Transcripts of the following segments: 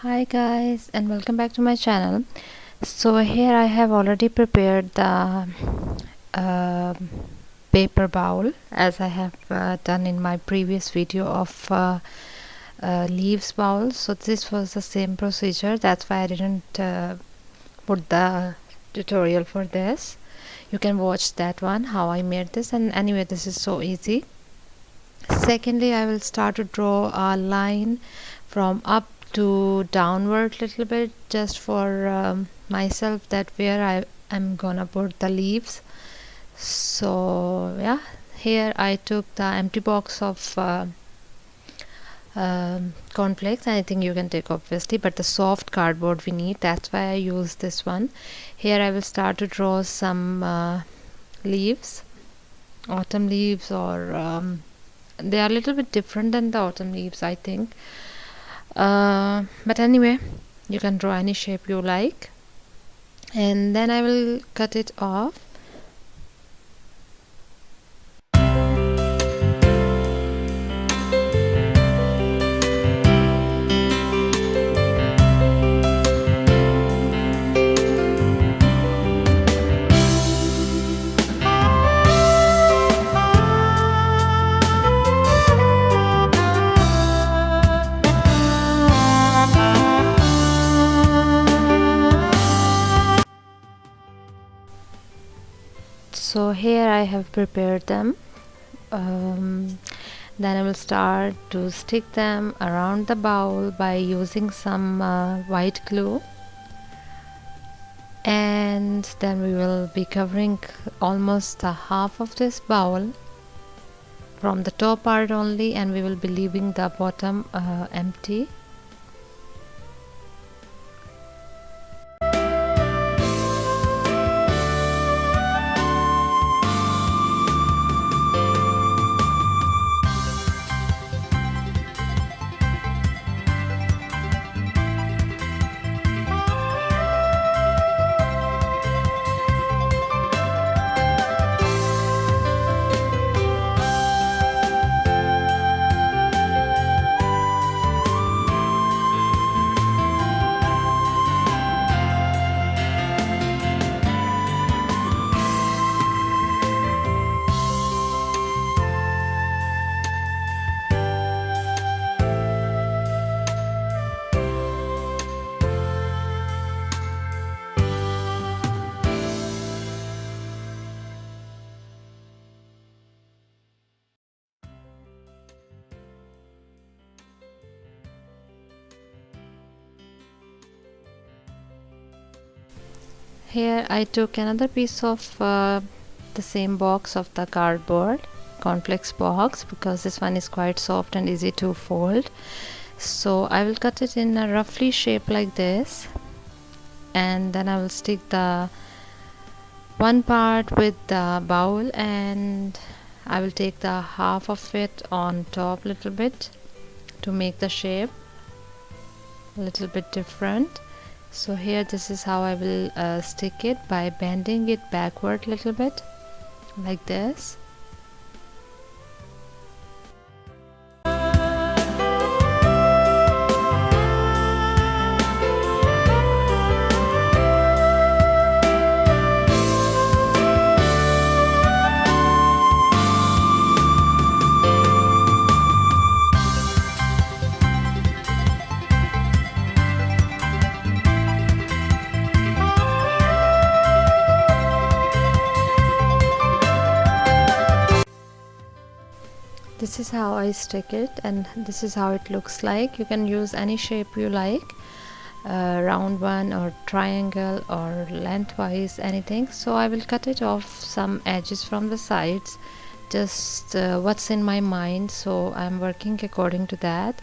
Hi guys, and welcome back to my channel. So here I have already prepared the uh, paper bowl as I have done in my previous video of leaves bowl. So this was the same procedure, that's why I didn't put the tutorial for this. You can watch that one how I made this, and anyway this is so easy. Secondly, I will start to draw a line from up to downward little bit, just for myself, that where I am gonna put the leaves. So yeah, here I took the empty box of cornflakes. I think you can take obviously, but the soft cardboard we need, that's why I use this one. Here I will start to draw some leaves, autumn leaves, or they are a little bit different than the autumn leaves, I think. But anyway, you can draw any shape you like, and then I will cut it off. So here I have prepared them. Then I will start to stick them around the bowl by using some white glue, and then we will be covering almost the half of this bowl from the top part only, and we will be leaving the bottom empty. Here I took another piece of the same box of the cardboard cornflakes box, because this one is quite soft and easy to fold. So I will cut it in a roughly shape like this, and then I will stick the one part with the bowl, and I will take the half of it on top little bit to make the shape a little bit different. So here this is how I will stick it, by bending it backward little bit like this. This is how I stick it, and this is how it looks like. You can use any shape you like, round one or triangle or lengthwise, anything. So I will cut it off some edges from the sides, just what's in my mind, so I'm working according to that.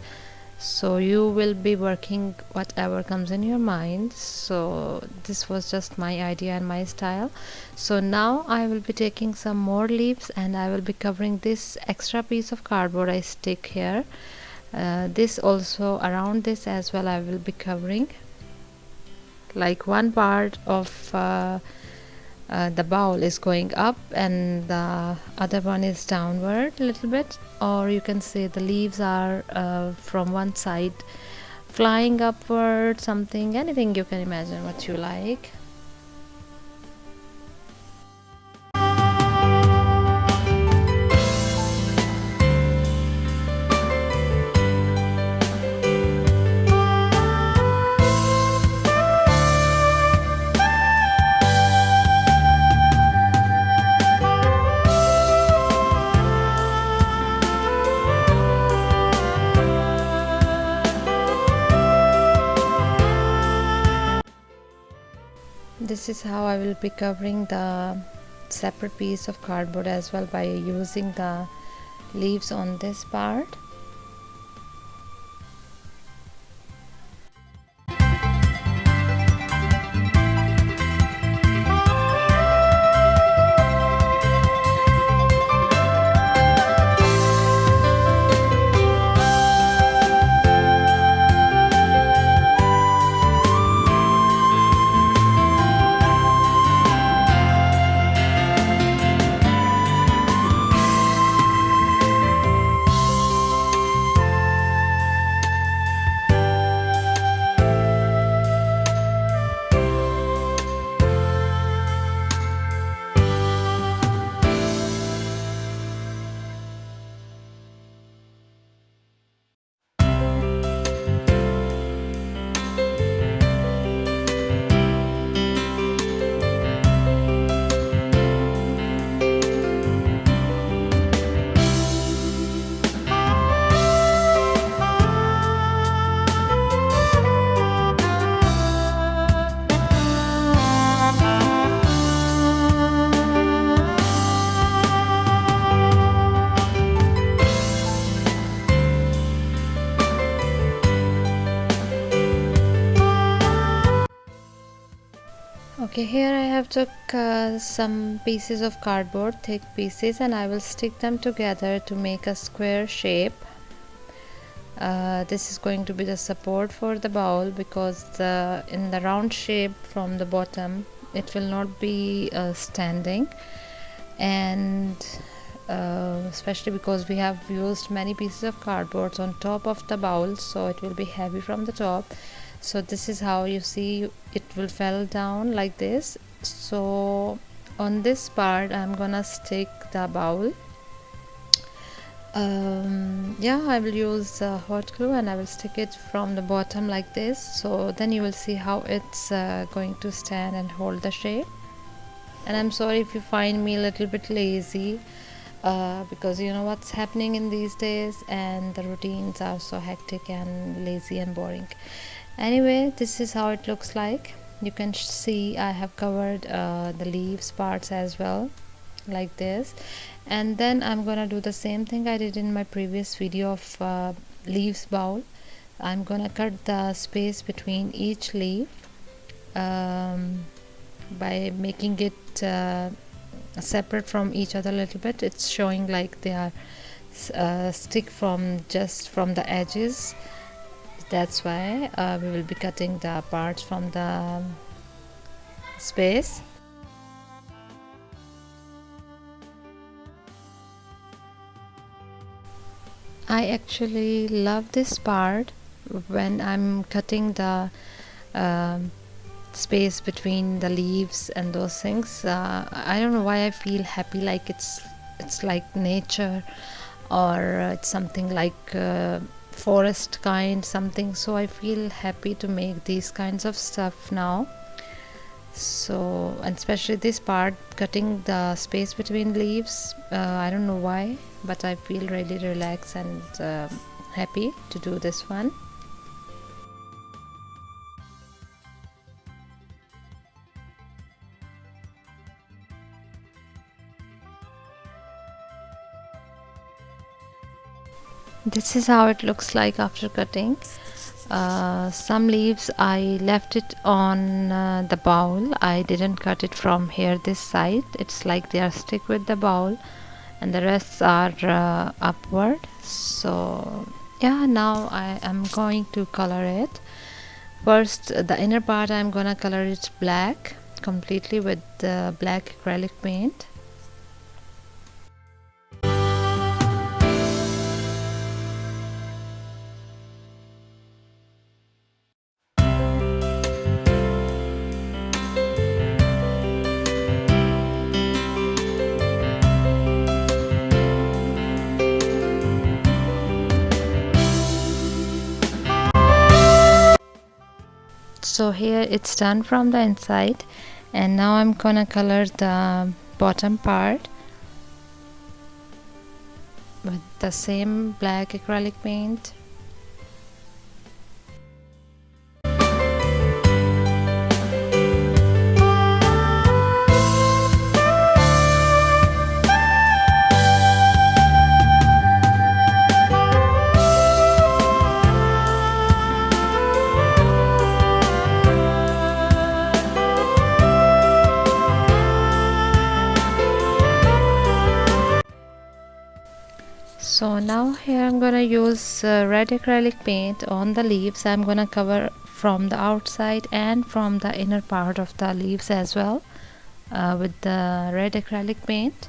So you will be working whatever comes in your mind. So this was just my idea and my style. So now I will be taking some more leaves, and I will be covering this extra piece of cardboard I stick here. This also, around this as well, I will be covering, like one part of the bowl is going up and the other one is downward a little bit, or you can say the leaves are from one side flying upward, something, anything you can imagine what you like. This is how I will be covering the separate piece of cardboard as well, by using the leaves on this part. Okay, here I have took some pieces of cardboard, thick pieces, and I will stick them together to make a square shape. This is going to be the support for the bowl, because in the round shape from the bottom it will not be standing, and especially because we have used many pieces of cardboard on top of the bowl, so it will be heavy from the top. So this is how you see it will fall down like this. So on this part I'm gonna stick the bowl. Yeah, I will use hot glue and I will stick it from the bottom like this, so then you will see how it's going to stand and hold the shape. And I'm sorry if you find me a little bit lazy, because you know what's happening in these days, and the routines are so hectic and lazy and boring. Anyway, this is how it looks like. You can see I have covered the leaves parts as well, like this. And then I'm gonna do the same thing I did in my previous video of leaves bowl. I'm gonna cut the space between each leaf by making it separate from each other a little bit. It's showing like they are stick from just from the edges. That's why we will be cutting the parts from the space. I actually love this part when I'm cutting the space between the leaves and those things. I don't know why I feel happy, like it's like nature, or it's something like forest kind something. So I feel happy to make these kinds of stuff now. So, and especially this part, cutting the space between leaves, I don't know why, but I feel really relaxed and happy to do this one. This is how it looks like after cutting. Some leaves I left it on the bowl. I didn't cut it from here this side. It's like they are stick with the bowl, and the rest are upward. So yeah, now I am going to color it. First, the inner part I'm gonna color it black completely with the black acrylic paint. So here it's done from the inside, and now I'm gonna color the bottom part with the same black acrylic paint. So now here I'm gonna use red acrylic paint on the leaves. I'm gonna cover from the outside and from the inner part of the leaves as well with the red acrylic paint.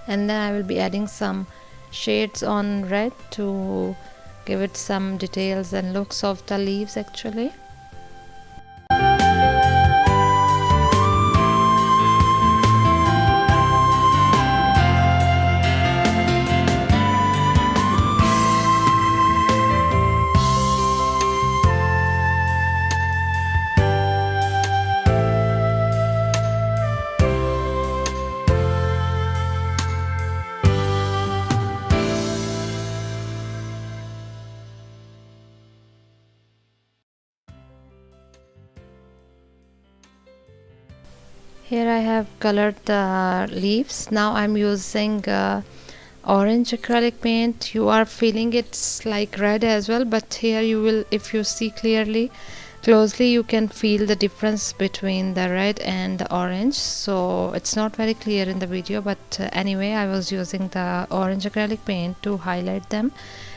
And then I will be adding some shades on red to give it some details and looks of the leaves actually. Here I have colored the leaves. Now I'm using orange acrylic paint. You are feeling it's like red as well, but here you will, if you see closely, you can feel the difference between the red and the orange. So it's not very clear in the video, but anyway, I was using the orange acrylic paint to highlight them.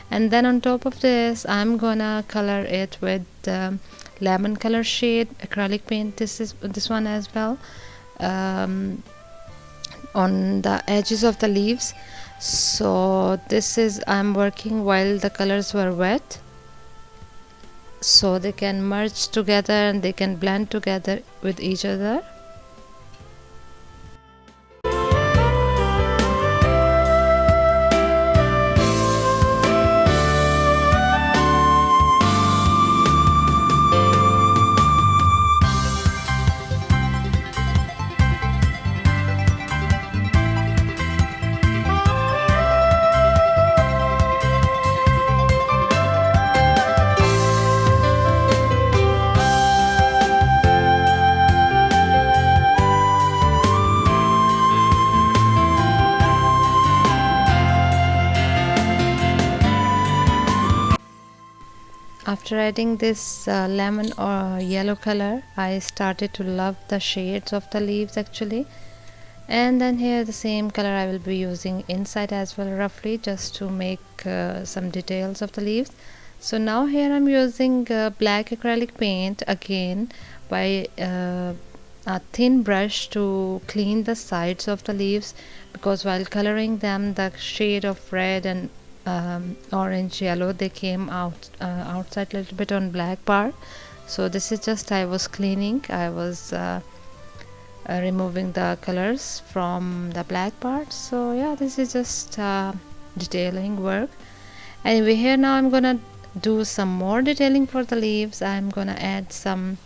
And then on top of this, I'm gonna color it with lemon color shade acrylic paint. This one as well. On the edges of the leaves. So this is, I'm working while the colors were wet, so they can merge together and they can blend together with each other. After adding this lemon or yellow color, I started to love the shades of the leaves actually. And then here the same color I will be using inside as well, roughly, just to make some details of the leaves. So now here I'm using black acrylic paint again by a thin brush to clean the sides of the leaves, because while coloring them, the shade of red and orange yellow, they came out outside a little bit on black part. So this is just, I was cleaning, I was removing the colors from the black part. So yeah, this is just detailing work. Anyway, here now I'm gonna do some more detailing for the leaves. I'm gonna add some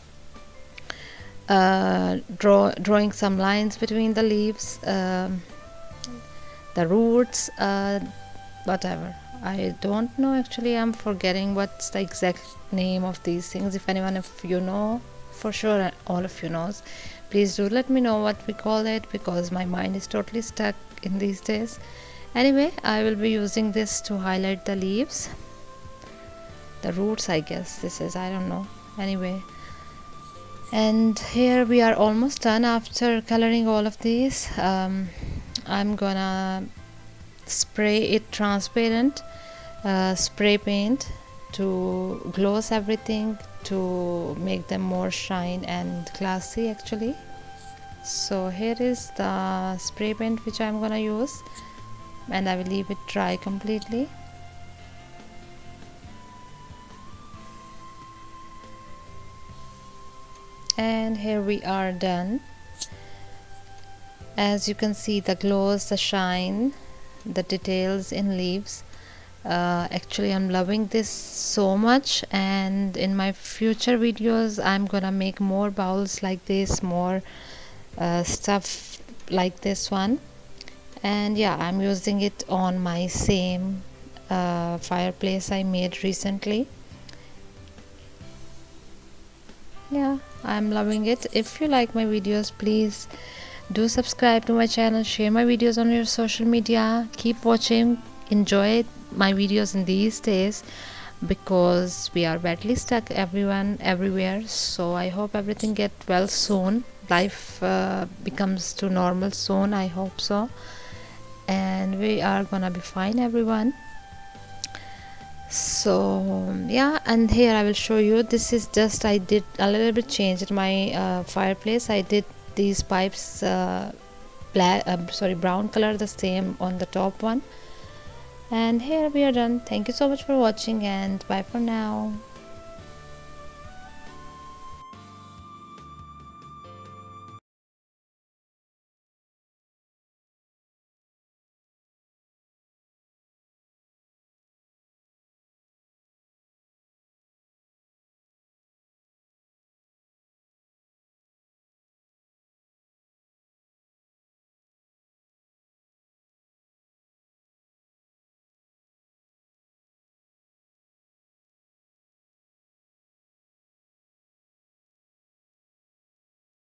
drawing some lines between the leaves, the roots, whatever, I don't know actually. I'm forgetting what's the exact name of these things. If anyone of you know, for sure all of you knows, please do let me know what we call it, because my mind is totally stuck in these days. Anyway, I will be using this to highlight the leaves, the roots, I guess this is, I don't know. Anyway, and here we are almost done. After coloring all of these, I'm gonna spray it transparent spray paint to gloss everything, to make them more shine and classy actually. So here is the spray paint which I'm gonna use, and I will leave it dry completely. And here we are done. As you can see, the gloss, the shine, the details in leaves Actually, I'm loving this so much, and in my future videos I'm gonna make more bowls like this, more stuff like this one. And yeah, I'm using it on my same fireplace I made recently. Yeah, I'm loving it. If you like my videos, please do subscribe to my channel, share my videos on your social media, keep watching, enjoy my videos in these days, because we are badly stuck everyone everywhere. So I hope everything get well soon, life becomes to normal soon, I hope so, and we are gonna be fine everyone. So yeah, and here I will show you, this is just, I did a little bit change in my fireplace. I did these pipes black sorry, brown color, the same on the top one. And here we are done. Thank you so much for watching, and bye for now.